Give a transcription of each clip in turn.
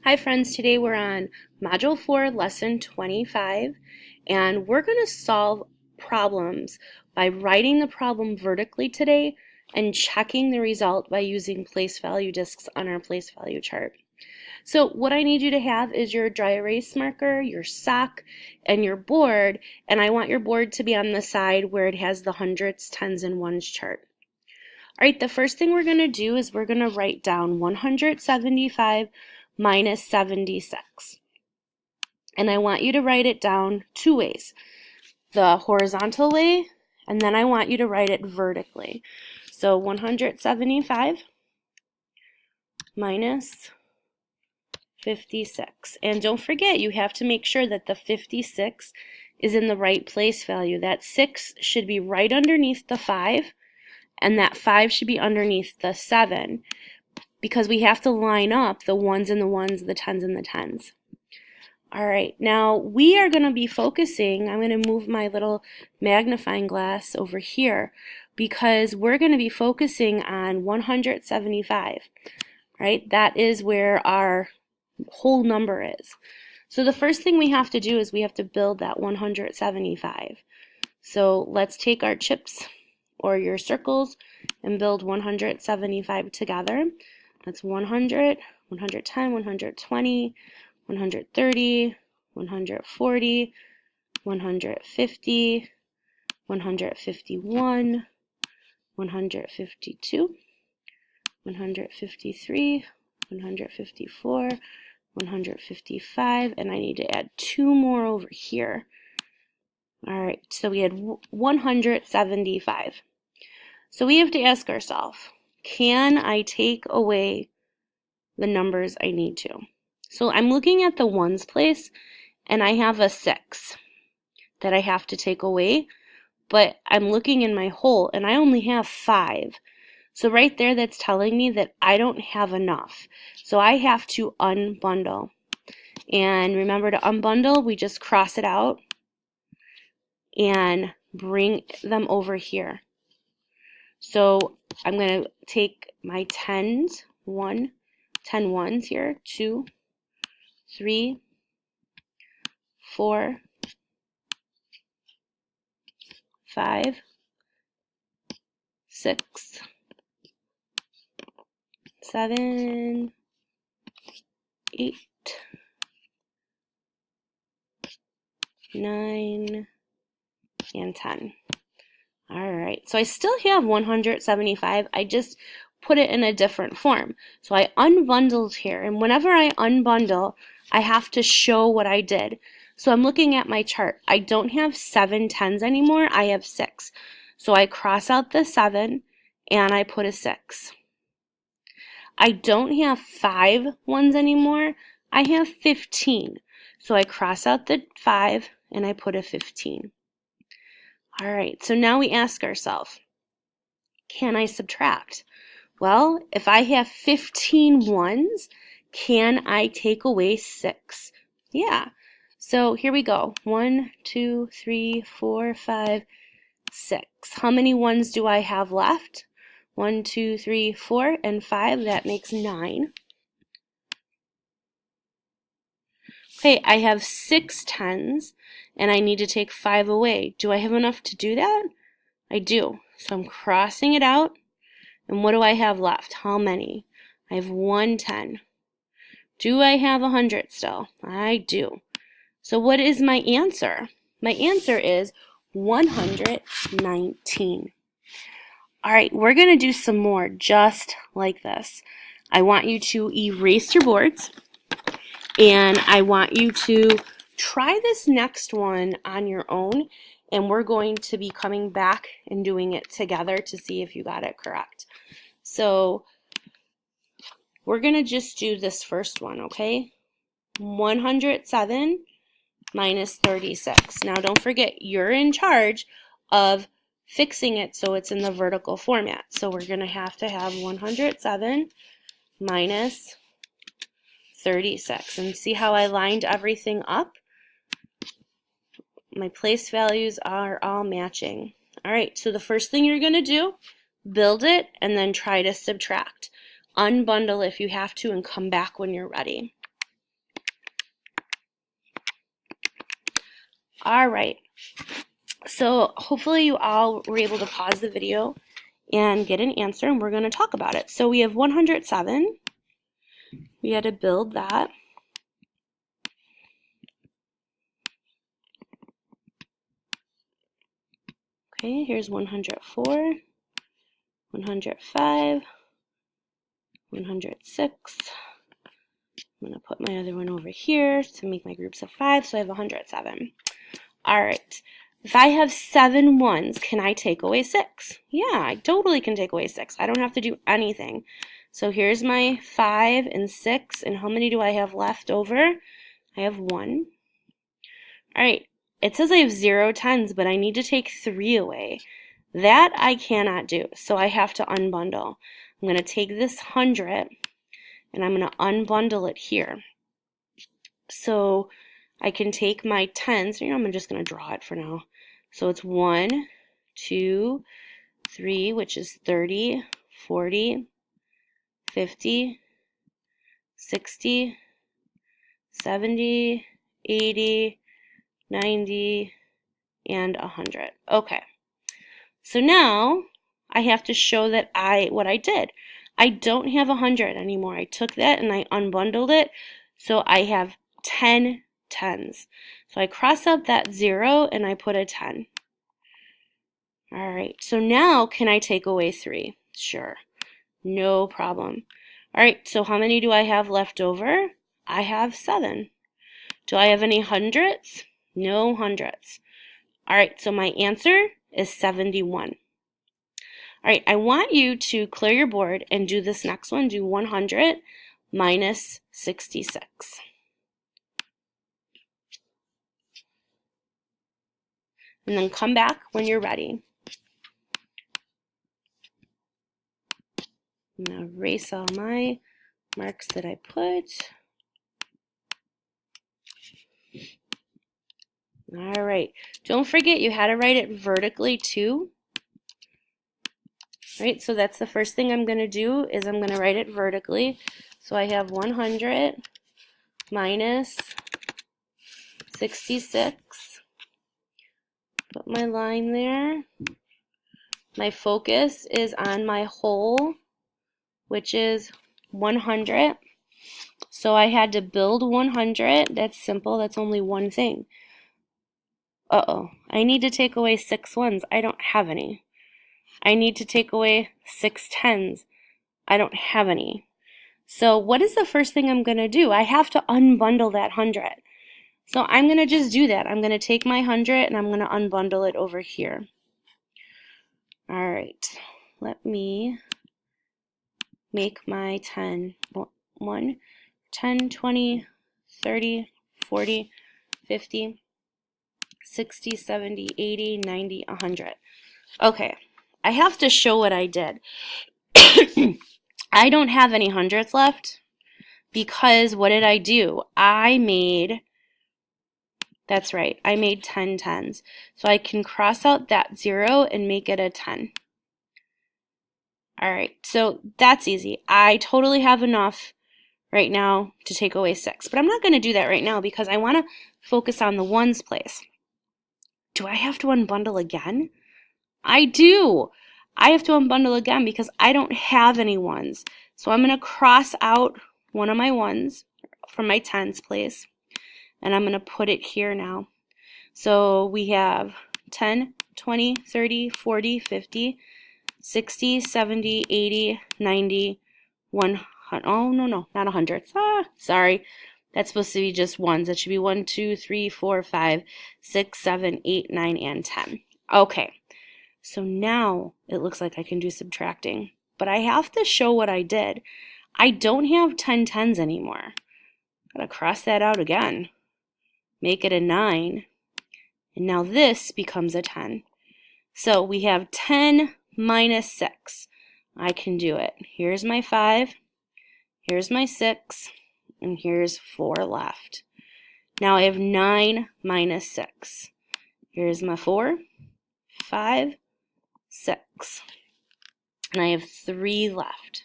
Hi friends, today we're on Module 4, Lesson 25, and we're going to solve problems by writing the problem vertically today and checking the result by using place value discs on our place value chart. So what I need you to have is your dry erase marker, your sock, and your board, and I want your board to be on the side where it has the hundreds, tens, and ones chart. All right, the first thing we're going to do is we're going to write down 175 minus 76. And I want you to write it down two ways. The horizontal way, and then I want you to write it vertically. So 175 minus 56. And don't forget, you have to make sure that the 56 is in the right place value. That 6 should be right underneath the 5, and that 5 should be underneath the 7, because we have to line up the ones and the ones, the tens and the tens. All right, now we are going to be focusing, I'm going to move my little magnifying glass over here, because we're going to be focusing on 175, right? That is where our whole number is. So the first thing we have to do is we have to build that 175. So let's take our chips or your circles and build 175 together. That's 100, 110, 120, 130, 140, 150, 151, 152, 153, 154, 155, and I need to add 2 more over here. All right, so we had 175. So we have to ask ourselves, can I take away the numbers I need to? So I'm looking at the ones place, and I have a 6 that I have to take away, but I'm looking in my whole, and I only have 5. So right there, that's telling me that I don't have enough. So I have to unbundle. And remember, to unbundle, we just cross it out and bring them over here. So I'm going to take my 10s, 10 ones here, 2, 3, 4, 5, 6, 7, 8, 9, and 10. All right, so I still have 175. I just put it in a different form. So I unbundled here, and whenever I unbundle, I have to show what I did. So I'm looking at my chart. I don't have 7 tens anymore, I have 6. So I cross out the 7 and I put a 6. I don't have 5 ones anymore, I have 15. So I cross out the 5 and I put a 15. All right, so now we ask ourselves, can I subtract? Well, if I have 15 ones, can I take away 6? Yeah. So here we go. 1, 2, 3, 4, 5, 6. How many ones do I have left? 1, 2, 3, 4, and 5. That makes 9. Okay, I have 6 tens, and I need to take 5 away. Do I have enough to do that? I do. So I'm crossing it out. And what do I have left? How many? I have 1 10. Do I have 100 still? I do. So what is my answer? My answer is 119. All right, we're going to do some more just like this. I want you to erase your boards, and I want you to try this next one on your own, and we're going to be coming back and doing it together to see if you got it correct. So we're going to just do this first one, okay? 107 minus 36. Now don't forget, you're in charge of fixing it so it's in the vertical format. So we're going to have 107 minus 36. And see how I lined everything up? My place values are all matching. All right, so the first thing you're going to do, build it and then try to subtract. Unbundle if you have to and come back when you're ready. All right. So hopefully you all were able to pause the video and get an answer, and we're going to talk about it. So we have 107. We had to build that. Okay, here's 104, 105, 106. I'm going to put my other one over here to make my groups of 5, so I have 107. All right. If I have 7 ones, can I take away 6? Yeah, I totally can take away 6. I don't have to do anything. So here's my 5 and 6, and how many do I have left over? I have 1. All right, it says I have 0 tens, but I need to take 3 away. That I cannot do, so I have to unbundle. I'm going to take this 100, and I'm going to unbundle it here. So I can take my tens, I'm just going to draw it for now. So it's 1, 2, 3, which is 30, 40, 50, 60, 70, 80, 90, and 100. Okay. So now I have to show that what I did. I don't have 100 anymore. I took that and I unbundled it. So I have 10 tens. So I cross out that 0 and I put a 10. All right, so now can I take away 3? Sure, no problem. All right, so how many do I have left over? I have 7. Do I have any hundreds? No hundreds. All right, so my answer is 71. All right, I want you to clear your board and do this next one. Do 100 minus 66. And then come back when you're ready. I'm going to erase all my marks that I put. All right, don't forget you had to write it vertically too. All right, so that's the first thing I'm going to do is I'm going to write it vertically. So I have 100 minus 66. Put my line there. My focus is on my whole, which is 100. So I had to build 100. That's simple. That's only one thing. Uh-oh. I need to take away 6 ones. I don't have any. I need to take away 6 tens. I don't have any. So what is the first thing I'm going to do? I have to unbundle that 100. So I'm going to just do that. I'm going to take my 100 and I'm going to unbundle it over here. All right. Let me make my 10. 1, 10, 20, 30, 40, 50, 60, 70, 80, 90, 100. Okay. I have to show what I did. I don't have any hundreds left because what did I do? That's right, I made 10 tens. So I can cross out that 0 and make it a 10. All right, so that's easy. I totally have enough right now to take away 6, but I'm not going to do that right now because I want to focus on the ones place. Do I have to unbundle again? I do. I have to unbundle again because I don't have any ones. So I'm going to cross out one of my ones from my tens place, and I'm going to put it here now. So we have 10, 20, 30, 40, 50, 60, 70, 80, 90, 100. Oh, no, not 100. Sorry. That's supposed to be just ones. That should be 1, 2, 3, 4, 5, 6, 7, 8, 9, and 10. Okay. So now it looks like I can do subtracting, but I have to show what I did. I don't have 10 tens anymore. Gotta cross that out again. Make it a 9. And now this becomes a 10. So we have 10 minus 6. I can do it. Here's my 5. Here's my 6. And here's 4 left. Now I have 9 minus 6. Here's my 4, 5, 6. And I have 3 left.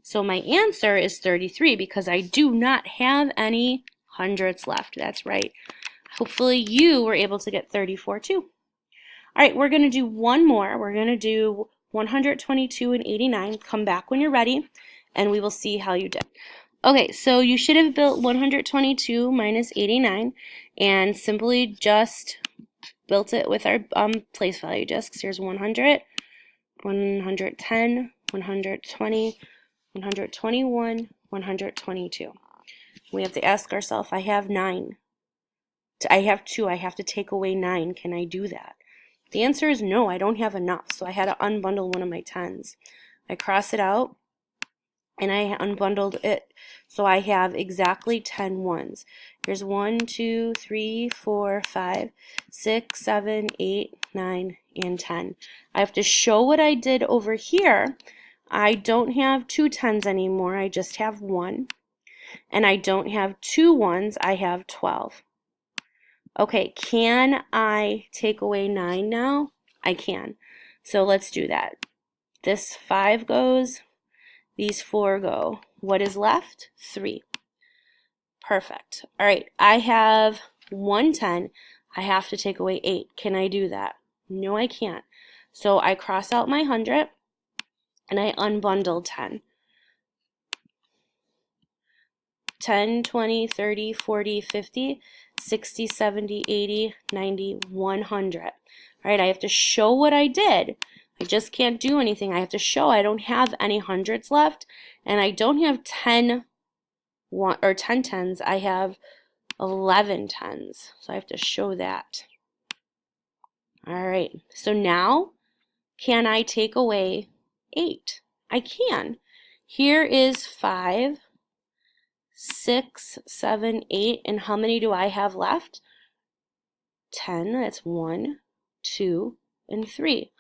So my answer is 33 because I do not have any hundreds left. That's right. Hopefully you were able to get 34 too. All right, we're going to do one more. We're going to do 122 and 89. Come back when you're ready, and we will see how you did. Okay, so you should have built 122 minus 89, and simply just built it with our place value discs. Here's 100, 110, 120, 121, 122. We have to ask ourselves, I have 9. I have 2. I have to take away 9. Can I do that? The answer is no, I don't have enough, so I had to unbundle one of my 10s. I cross it out, and I unbundled it, so I have exactly 10 ones. Here's 1, 2, 3, 4, 5, 6, 7, 8, 9, and 10. I have to show what I did over here. I don't have 2 10s anymore, I just have 1. And I don't have 2 1s, I have 12. Okay, can I take away 9 now? I can. So let's do that. This 5 goes, these 4 go. What is left? 3. Perfect. All right, I have 110. I have to take away 8. Can I do that? No, I can't. So I cross out my 100, and I unbundle 10. 10, 20, 30, 40, 50, 60, 70, 80, 90, 100. All right, I have to show what I did. I just can't do anything. I have to show I don't have any hundreds left, and I don't have 10 10s. I have 11 10s, so I have to show that. All right, so now can I take away 8? I can. Here is 5, 6, 7, 8, and how many do I have left? 10, that's 1, 2, and 3.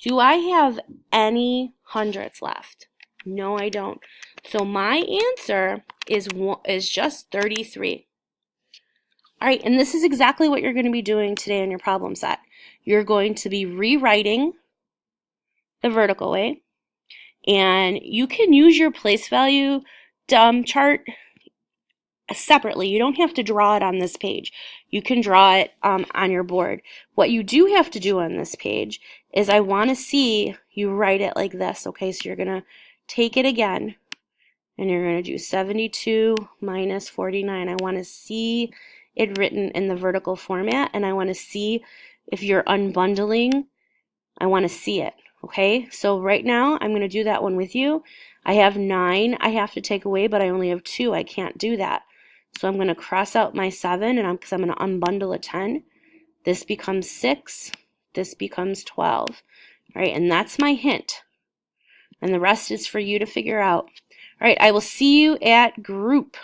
Do I have any hundreds left? No, I don't. So my answer is just 33. All right, and this is exactly what you're going to be doing today in your problem set. You're going to be rewriting the vertical way, and you can use your place value chart separately. You don't have to draw it on this page. You can draw it on your board. What you do have to do on this page is I want to see you write it like this, okay? So you're going to take it again, and you're going to do 72 minus 49. I want to see it written in the vertical format, and I want to see if you're unbundling. I want to see it, okay? So right now, I'm going to do that one with you. I have 9 I have to take away, but I only have 2. I can't do that. So I'm going to cross out my 7, and because I'm going to unbundle a 10. This becomes 6. This becomes 12. All right, and that's my hint. And the rest is for you to figure out. All right, I will see you at group.